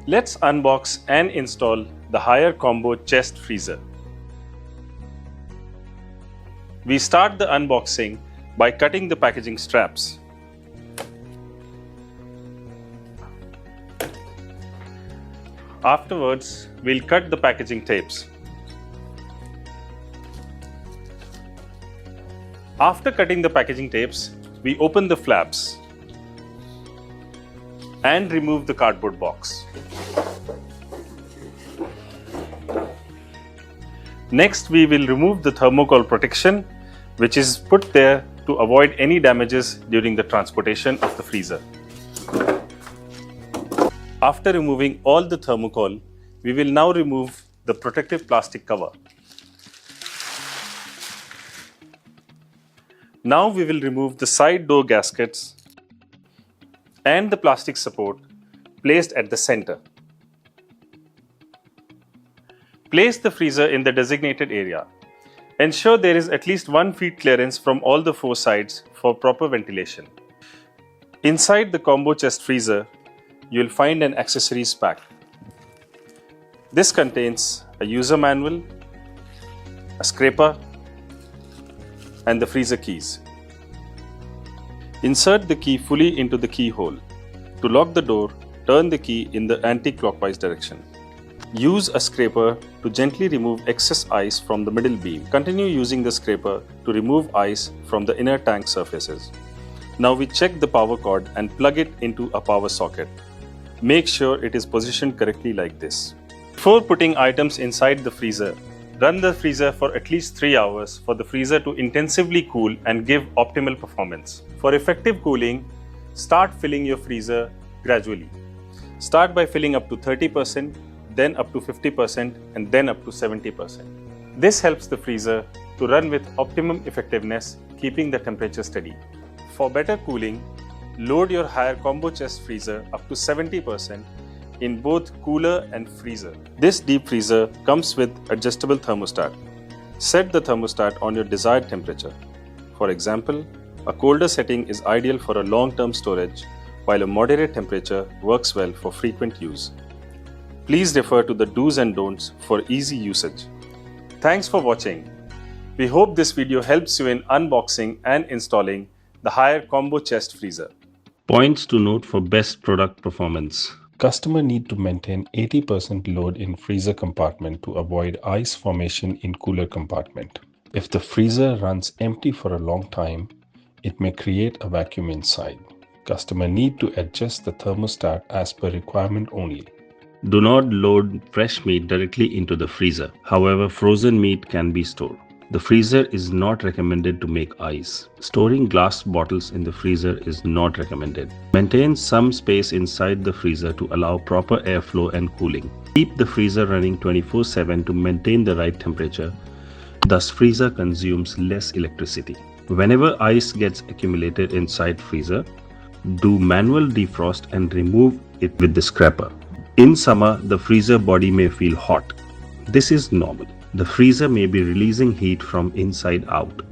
Let's unbox and install the Haier Combo Chest Freezer. We start the unboxing by cutting the packaging straps. Afterwards, we'll cut the packaging tapes. After cutting the packaging tapes, we open the flaps and remove the cardboard box. Next, we will remove the thermocol protection, which is put there to avoid any damages during the transportation of the freezer. After removing all the thermocol, we will now remove the protective plastic cover. Now we will remove the side door gaskets and the plastic support placed at the center. Place the freezer in the designated area. Ensure there is at least 1 feet clearance from all the 4 sides for proper ventilation. Inside the combo chest freezer, you will find an accessories pack. This contains a user manual, a scraper, and the freezer keys. Insert the key fully into the keyhole. To lock the door, turn the key in the anti-clockwise direction. Use a scraper to gently remove excess ice from the middle beam. Continue using the scraper to remove ice from the inner tank surfaces. Now we check the power cord and plug it into a power socket. Make sure it is positioned correctly like this. Before putting items inside the freezer, run the freezer for at least 3 hours for the freezer to intensively cool and give optimal performance. For effective cooling, start filling your freezer gradually. Start by filling up to 30%, then up to 50%, and then up to 70%. This helps the freezer to run with optimum effectiveness, keeping the temperature steady. For better cooling, load your Haier Combo Chest Freezer up to 70% in both cooler and freezer. This deep freezer comes with adjustable thermostat. Set the thermostat on your desired temperature. For example, a colder setting is ideal for a long-term storage, while a moderate temperature works well for frequent use. Please refer to the do's and don'ts for easy usage. Thanks for watching. We hope this video helps you in unboxing and installing the Haier Combo Chest Freezer. Points to note for best product performance. Customer need to maintain 80% load in freezer compartment to avoid ice formation in cooler compartment. If the freezer runs empty for a long time, it may create a vacuum inside. Customer need to adjust the thermostat as per requirement only. Do not load fresh meat directly into the freezer. However, frozen meat can be stored. The freezer is not recommended to make ice. Storing glass bottles in the freezer is not recommended. Maintain some space inside the freezer to allow proper airflow and cooling. Keep the freezer running 24/7 to maintain the right temperature. Thus, freezer consumes less electricity. Whenever ice gets accumulated inside freezer, do manual defrost and remove it with the scraper. In summer, the freezer body may feel hot. This is normal. The freezer may be releasing heat from inside out.